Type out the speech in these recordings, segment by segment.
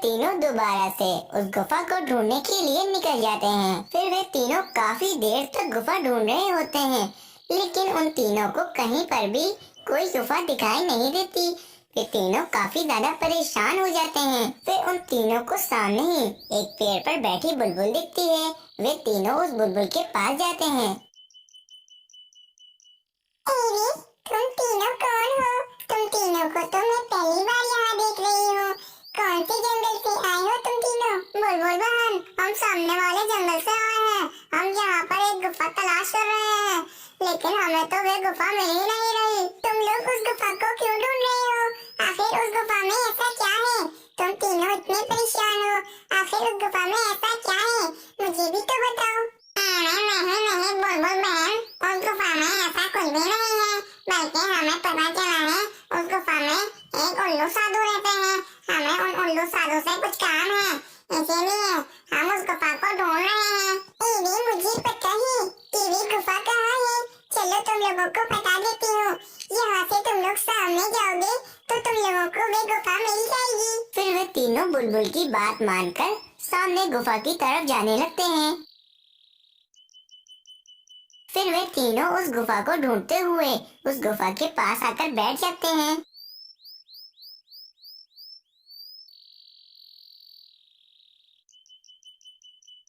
तीनों दोबारा से उस गुफा को ढूंढने के लिए निकल जाते हैं। फिर वे तीनों काफी देर तक गुफा ढूंढ रहे होते हैं, लेकिन उन तीनों को कहीं पर भी कोई गुफा दिखाई नहीं देती। वे तीनों काफी ज्यादा परेशान हो जाते हैं। फिर उन तीनों को सामने ही एक पेड़ पर बैठी बुलबुल दिखती है। वे तीनों उस बुलबुल के पास जाते हैं। अरे, तुम तीनों कौन हो? तुम तीनों को तो मैं पहली बार यहाँ देख रही हूँ। कौन से जंगल से आए हो तुम तीनों? बुलबुल बहन, हम सामने वाले जंगल से आए हैं। हम यहाँ पर एक गुफा तलाश कर रहे हैं, लेकिन हमें तो वे गुफा मिल ही नहीं रही। तुम लोग उस गुफा को क्यों ढूंढ रहे हो? आखिर उस गुफा में ऐसा क्या है? तुम तीनों इतने परेशान हो, आखिर उस गुफा में ऐसा क्या है? मुझे भी तो बताओ। नहीं बुलबुल बहन, उस गुफा में ऐसा कुछ भी नहीं है, बल्कि हमें पता चला है उस गुफा में एक उल्लू साधु रहते हैं। हमें उन उल्लू साधु से कुछ काम है, इसीलिए हम उस गुफा को ढूंढ रहे हैं। मुझे पता है, टीवी गुफा कहाँ है। चलो तुम लोगों को बता देती हूँ। यहाँ से तुम लोग सामने जाओगे तो तुम लोगों को वे गुफा मिल जाएगी। फिर वे तीनों बुलबुल की बात मानकर सामने गुफा की तरफ जाने लगते हैं। फिर वे तीनों उस गुफा को ढूंढते हुए उस गुफा के पास आकर बैठ जाते हैं।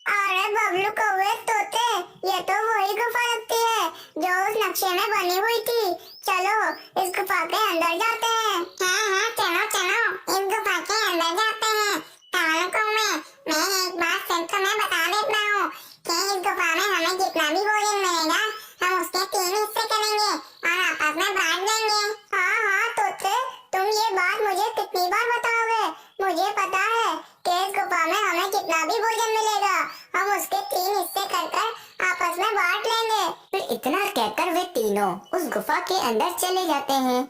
अरे बबलू कौवे तोते, ये तो वही गुफा लगती है जो उस नक्शे में बनी हुई थी। चलो इस गुफा के अंदर जाते हैं। हाँ चलो चलो इस गुफा के अंदर जाते हैं। कालू कौवे, मैं एक बात सिर्फ तुम्हें बता देता हूँ कि इस गुफा में हमें जितना भी भोजन मिलेगा हम उसके 3 हिस्से करेंगे और आपस में बांट देंगे। हाँ तोते, तुम ये बात मुझे कितनी बार बताओगे? मुझे पता है कि इस गुफा में हमें जितना भी भोजन मिलेगा हम उसके 3 हिस्से कर आपस में बांट लेंगे। फिर इतना कहकर वे तीनों उस गुफा के अंदर चले जाते हैं।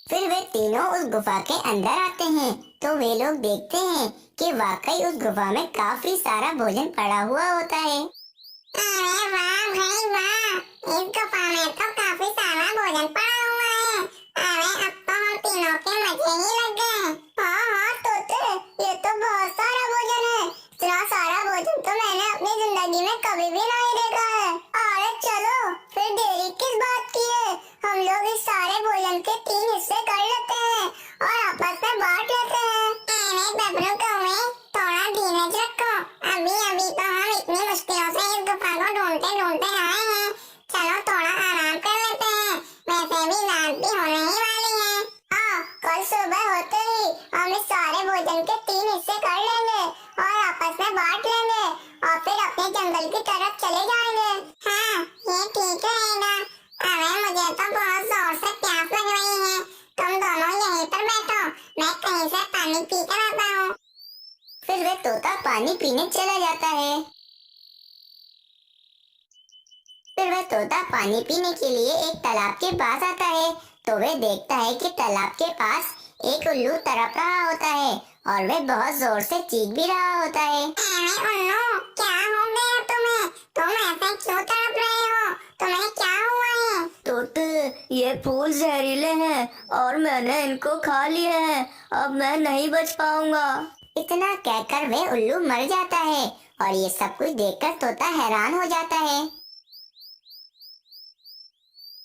फिर वे तीनों उस गुफा के अंदर आते हैं तो वे लोग देखते हैं कि वाकई उस गुफा में काफी सारा भोजन पड़ा हुआ होता है। अरे वाह भाई वाह, इस गुफा में तो काफी सारा भोजन पड़ा हुआ है। अरे अब तो हम तीनों के मजे ही लग गए। हाँ तोते, ये तो बहुत सारा भोजन है। इतना सारा भोजन तो मैंने अपनी जिंदगी में कभी भी नहीं देखा है। अरे चलो फिर देरी किस बात की है, हम लोग इस सारे भोजन के 3 हिस्से कर लेते हैं और आपस में बांट लेते हैं। अरे बबलू कौवे, थोड़ा धीरज रखो। अभी तो हम इतनी मुश्किलों से इस गुफा को ढूंढते आए हैं। चलो थोड़ा आराम कर लेते हैं, वैसे भी रात भी होने ही वाली है। कल सुबह होते ही हम इस सारे भोजन के 3 हिस्से कर लेंगे और आपस में बांट लेंगे और फिर अपने जंगल की तरफ चले जाएंगे। हाँ ये ठीक रहेगा। अरे मुझे तो बहुत जोर से प्यास लग रही है। तुम दोनों यहीं पर बैठो, मैं कहीं से पानी पी कर आता हूँ। फिर वे तोता पानी पीने चला जाता है। फिर वह तोता पानी पीने के लिए एक तालाब के पास आता है तो वह देखता है कि तालाब के पास एक उल्लू तड़प रहा होता है और वह बहुत जोर से चीख भी रहा होता है। अरे उल्लू, क्या हो गया तुम्हें? तुम ऐसे क्यों तड़प रहे हो? तुम्हें क्या हुआ है? तोते, ये फूल जहरीले हैं और मैंने इनको खा लिए हैं। अब मैं नहीं बच पाऊंगा। इतना कहकर वह उल्लू मर जाता है और ये सब कुछ देखकर तोता हैरान हो जाता है।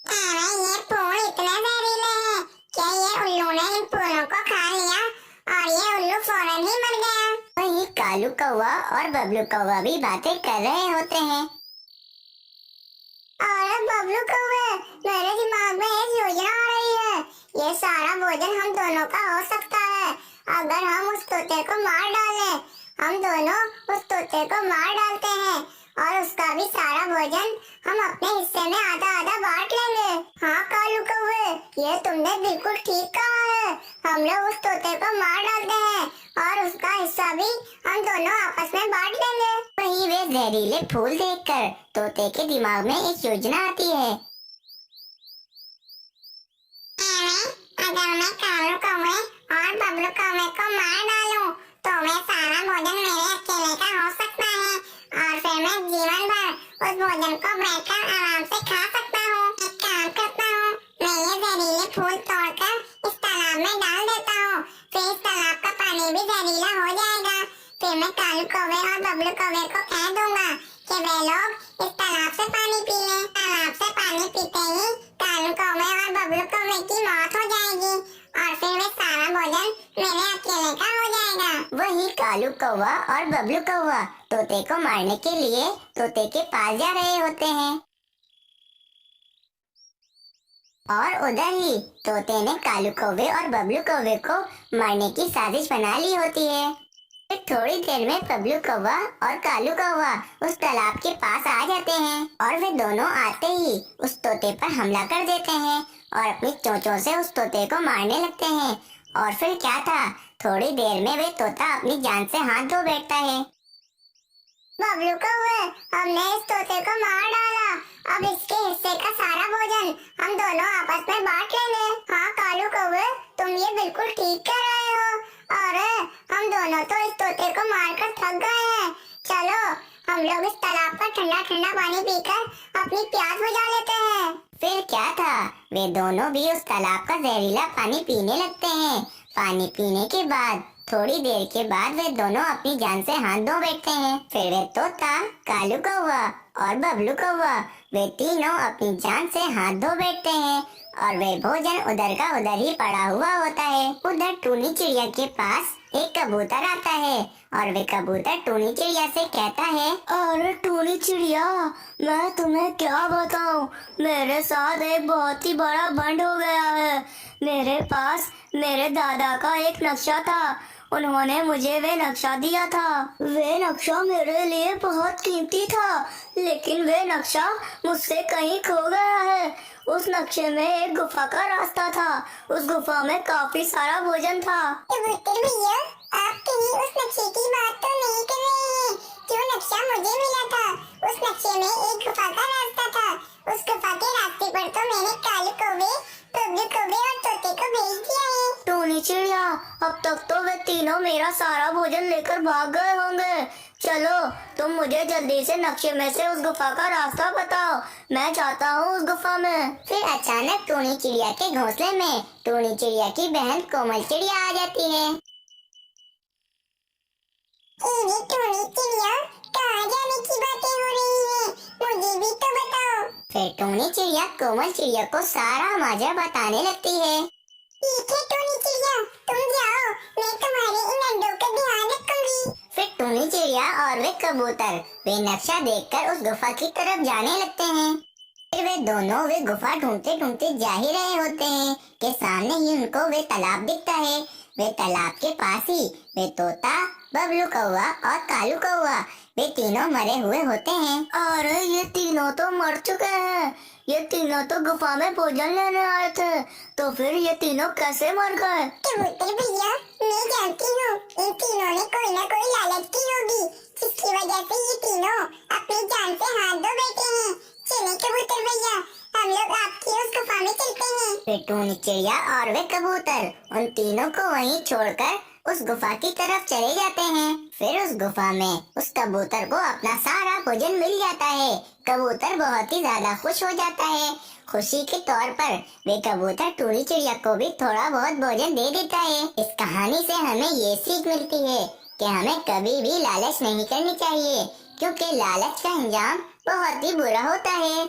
अरे ये फूल इतने जहरीले हैं, क्या ये उल्लू ने इन फूलों को खा लिया और ये उल्लू फौरन ही मर गया? वहीं कालू कौवा और बबलू कौवा भी बातें कर रहे होते हैं। अरे बबलू कौवे, मेरे दिमाग में एक योजना आ रही है। ये सारा भोजन हम दोनों का हो सकता है अगर हम उस तोते को मार डालें। हम दोनों उस तोते को मार डालते हैं और उसका भी सारा भोजन हम अपने हिस्से में आधा आधा बांट लेंगे। हाँ कालू कौवे, ये तुमने बिल्कुल ठीक कहा है। हम लोग उस तोते को मार डालते हैं और उसका हिस्सा भी हम दोनों आपस में बांट लेंगे। वहीं वे जहरीले फूल देखकर तोते के दिमाग में एक योजना आती है। अगर मैं कालू कौवे और बबलू कौवे को मार डालूं तो मैं सारा भोजन मेरे अकेले का हो सकता है और फिर मैं जीवन भर उस भोजन को बैठकर आराम से खा सकता हूँ। एक काम करता हूँ, फूल तोड़कर इस तालाब में डाल देता हूँ। फिर इस तालाब का पानी भी जहरीला हो जाएगा। फिर मैं कालू कौवे और बबलू कौवे को कह दूंगा कि वे लोग इस तालाब से पानी पी लें। तालाब से पानी पीते ही कालू कौवे और बबलू कौवे की मौत हो जाएगी और फिर वे सारा भोजन मेरे अकेले का हो जाएगा। वही कालू कौवा और बबलू कौवा तोते को मारने के लिए तोते के पास जा रहे होते हैं और उधर ही तोते ने कालू कौवे और बबलू कौवे को मारने की साजिश बना ली होती है। फिर थोड़ी देर में बबलू कौवा और कालू कौवा उस तालाब के पास आ जाते हैं और वे दोनों आते ही उस तोते पर हमला कर देते हैं और अपनी चोंचों से उस तोते को मारने लगते हैं। और फिर क्या था, थोड़ी देर में वे तोता अपनी जान से हाथ धो बैठता है। बबलू कौवे, हमने इस तोते को मार डाला। अब इसके हिस्से का सारा भोजन हम दोनों आपस में बांट लेंगे। हाँ कालू कौवे, तुम ये बिल्कुल ठीक कर रहे हो। और हम दोनों तो इस तोते को मारकर थक गए हैं। चलो हम लोग इस तालाब का ठंडा ठंडा पानी पीकर अपनी प्यास बुझा लेते हैं। फिर क्या था, वे दोनों भी उस तालाब का जहरीला पानी पीने लगते हैं। पानी पीने के बाद थोड़ी देर के बाद वे दोनों अपनी जान से हाथ धो बैठते हैं। फिर वे तोता, कालू कौवा और बबलू कौवा वे तीनों अपनी जान से हाथ धो बैठते हैं और वे भोजन उधर का उधर ही पड़ा हुआ होता है। उधर टूनी चिड़िया के पास एक कबूतर आता है और वे कबूतर टूनी चिड़िया से कहता है, अरे टूनी चिड़िया, मैं तुम्हें क्या बताऊं, मेरे साथ एक बहुत ही बड़ा बंड हो गया है। मेरे पास मेरे दादा का एक नक्शा था, उन्होंने मुझे वे नक्शा दिया था। वे नक्शा मेरे लिए बहुत कीमती था, लेकिन वे नक्शा मुझसे कहीं खो गया है। उस नक्शे में एक गुफा का रास्ता था, उस गुफा में काफी सारा भोजन था। कबूतर भैया, आप कहीं उस नक्शे की बात तो नहीं कर रहे हैं जो नक्शा मुझे मिला था। उस नक्शे में एक गुफा का रास्ता था। उस गुफा के रास्ते पर तो मैंने कालू कौवे, बबलू कौवे और तोते को भेज दिया है। टूनी चिड़िया, अब तक तो वे तीनों मेरा सारा भोजन लेकर भाग गए होंगे। चलो तुम मुझे जल्दी से नक्शे में से उस गुफा का रास्ता बताओ, मैं चाहता हूँ उस गुफा में। फिर अचानक टूनी चिड़िया के घोंसले में टूनी चिड़िया की बहन कोमल चिड़िया आ जाती है। टूनी चिड़िया, कहाँ जाने की बातें हो रही हैं? मुझे भी तो बताओ। फिर टूनी चिड़िया कोमल चिड़िया को सारा माजरा बताने लगती है। ठीक है टूनी चिड़िया, तुम जाओ, मैं तुम्हारे इन अंडों का ध्यान रखूंगी। फिर टूनी चिड़िया और वे कबूतर वे नक्शा देखकर उस गुफा की तरफ जाने लगते हैं। फिर वे दोनों वे गुफा ढूंढते ढूंढते जा ही रहे होते हैं कि सामने ही उनको वे तालाब दिखता है। वे तालाब के पास ही वे तोता, बबलू कौवा और कालू कौवा वे तीनों मरे हुए होते हैं। अरे ये तीनों तो मर चुके हैं, ये तीनों तो गुफा में भोजन लेने आए थे, तो फिर ये तीनों कैसे मर गए? कबूतर भैया, मैं जानती हूँ इन तीनों ने कोई ना कोई लालच की होगी, जिसकी वजह से ये तीनों अपनी जान से हाथ धो बैठे हैं। चले कबूतर भैया, हम लोग आपकी उस गुफा में चलते हैं। फिर टूनी चिड़िया और वे कबूतर उन तीनों को वहीं छोड़कर उस गुफा की तरफ चले जाते हैं। फिर उस गुफा में उस कबूतर को अपना सारा भोजन मिल जाता है। कबूतर बहुत ही ज्यादा खुश हो जाता है। खुशी के तौर पर वे कबूतर टूनी चिड़िया को भी थोड़ा बहुत भोजन दे देता है। इस कहानी से हमें ये सीख मिलती है कि हमें कभी भी लालच नहीं करनी चाहिए, क्योंकि लालच का अंजाम बहुत ही बुरा होता है।